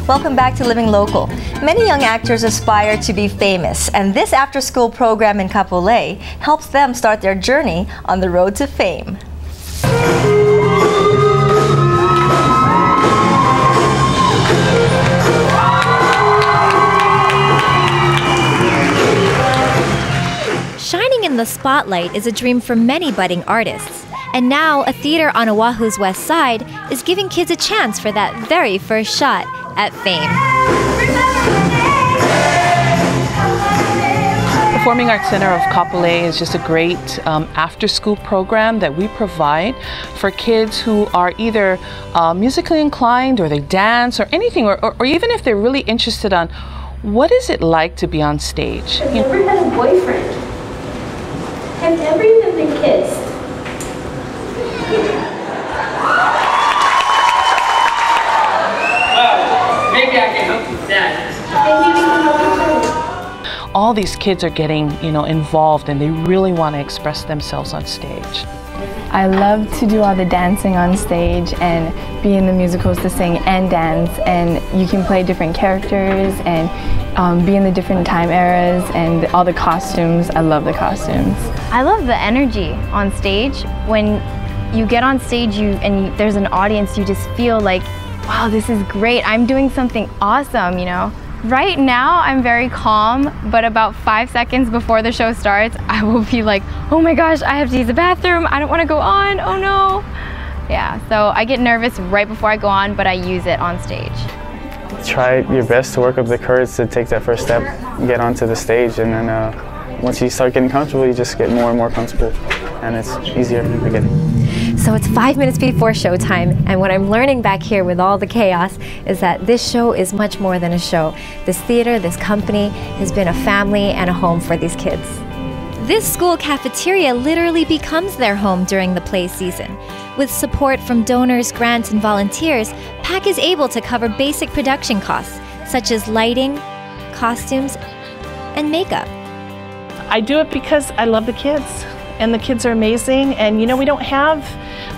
Welcome back to Living Local. Many young actors aspire to be famous, and this after-school program in Kapolei helps them start their journey on the road to fame. Shining in the spotlight is a dream for many budding artists. And now, a theater on Oahu's west side is giving kids a chance for that very first shot at fame. Performing Arts Center of Kapolei is just a great after-school program that we provide for kids who are either musically inclined, or they dance, or anything, or even if they're really interested on what is it like to be on stage. I've never had a boyfriend. I've never even been kissed. Well, maybe I can help you with that. Maybe we can help each other. All these kids are getting, involved, and they really want to express themselves on stage. I love to do all the dancing on stage and be in the musicals to sing and dance, and you can play different characters and be in the different time eras and all the costumes. I love the costumes. I love the energy on stage. When you get on stage and there's an audience, you just feel like, wow, this is great. I'm doing something awesome, Right now, I'm very calm, but about 5 seconds before the show starts, I will be like, oh my gosh, I have to use the bathroom. I don't want to go on. Oh no. Yeah, so I get nervous right before I go on, but I use it on stage. Try your best to work up the courage to take that first step, get onto the stage, and then once you start getting comfortable, you just get more and more comfortable, and it's easier in the beginning. So it's 5 minutes before showtime, and what I'm learning back here with all the chaos is that this show is much more than a show. This theater, this company, has been a family and a home for these kids. This school cafeteria literally becomes their home during the play season. With support from donors, grants, and volunteers, PAC is able to cover basic production costs, such as lighting, costumes, and makeup. I do it because I love the kids, and the kids are amazing, and we don't have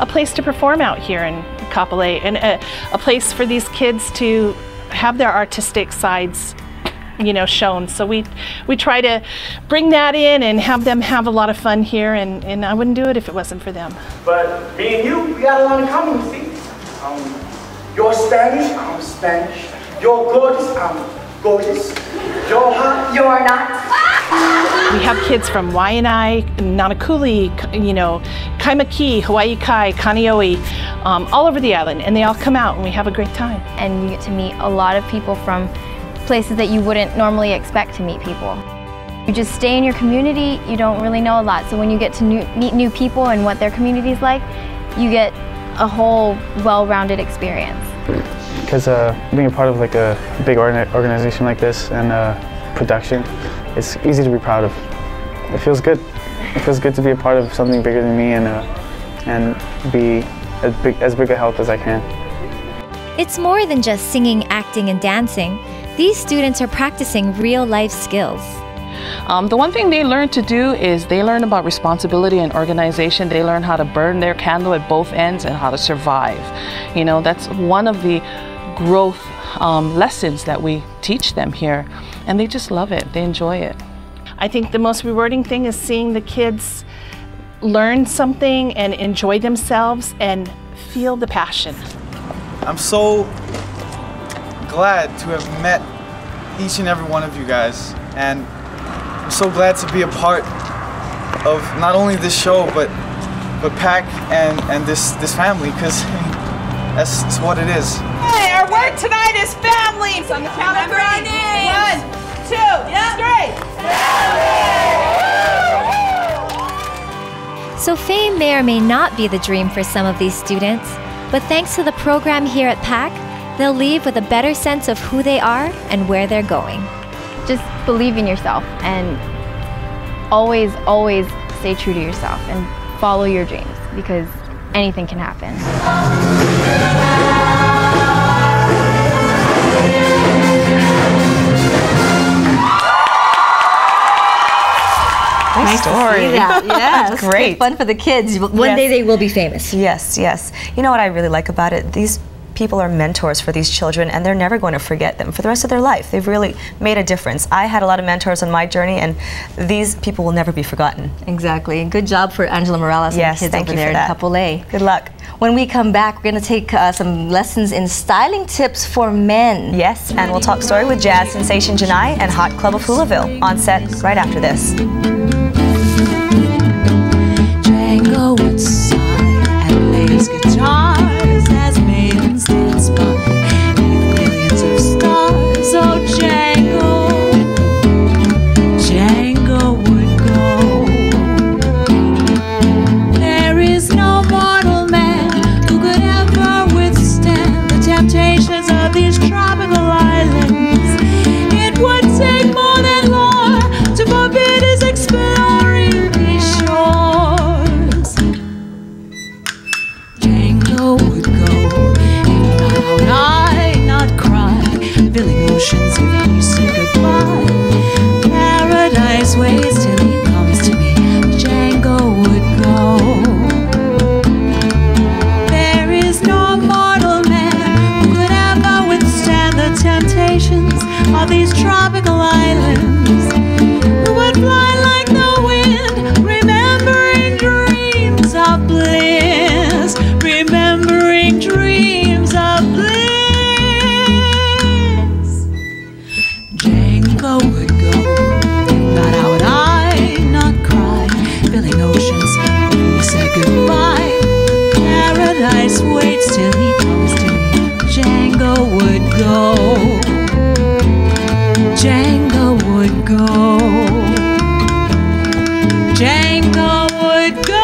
a place to perform out here in Kapolei, and a place for these kids to have their artistic sides shown. So we try to bring that in and have them have a lot of fun here, and I wouldn't do it if it wasn't for them. But me and you, we got a lot in common, you see? You're Spanish, I'm Spanish. You're gorgeous, I'm gorgeous. You're hot, you're not. We have kids from Waianae, Nanakuli, Kaimaki, Hawaii Kai, Kaneohe, all over the island, and they all come out and we have a great time. And you get to meet a lot of people from places that you wouldn't normally expect to meet people. You just stay in your community, you don't really know a lot, so when you get to meet new people and what their community is like, you get a whole well-rounded experience. Because being a part of like a big organization like this and production, it's easy to be proud of. It feels good. It feels good to be a part of something bigger than me and be as big a help as I can. It's more than just singing, acting, and dancing. These students are practicing real-life skills. The one thing they learn to do is they learn about responsibility and organization. They learn how to burn their candle at both ends and how to survive. That's one of the growth lessons that we teach them here, and they just love it. They enjoy it. I think the most rewarding thing is seeing the kids learn something and enjoy themselves and feel the passion. I'm so glad to have met each and every one of you guys, and I'm so glad to be a part of not only this show but PAC and this family, because that's what it is. Hey, our word tonight is family. So on the count of 3. 1, 2, 3. So fame may or may not be the dream for some of these students, but thanks to the program here at PAC, they'll leave with a better sense of who they are and where they're going. Just believe in yourself and always, always stay true to yourself and follow your dreams, because anything can happen. Nice story. To see that. Yes, great. Fun for the kids. One day they will be famous. Yes, yes. You know what I really like about it? These people are mentors for these children, and they're never going to forget them for the rest of their life. They've really made a difference. I had a lot of mentors on my journey, and these people will never be forgotten. Exactly. Good job for Angela Morales and the kids over there in Kapolei. Good luck. When we come back, we're going to take some lessons in styling tips for men. Yes, and we'll talk story with jazz sensation Ginai and Hot Club of Hulaville on set right after this. Django would sigh and play his guitars as maidens dance by with millions of stars. Oh, Django, Django would go. There is no mortal man who could ever withstand the temptations of these tropical islands. It would take more than law to forbid his exploring these shores. Django would go, if not out, I not cry, filling oceans if he said goodbye. Paradise waits till he comes to me. Django would go. There is no mortal man who could ever withstand the temptations of these tropical islands. Who would fly like the wind, remembering dreams of bliss, remembering dreams of bliss. Django would go, if not how would I not cry, filling oceans when we said goodbye. Paradise waits till he comes to me. Django would go. Django would go. Django would go.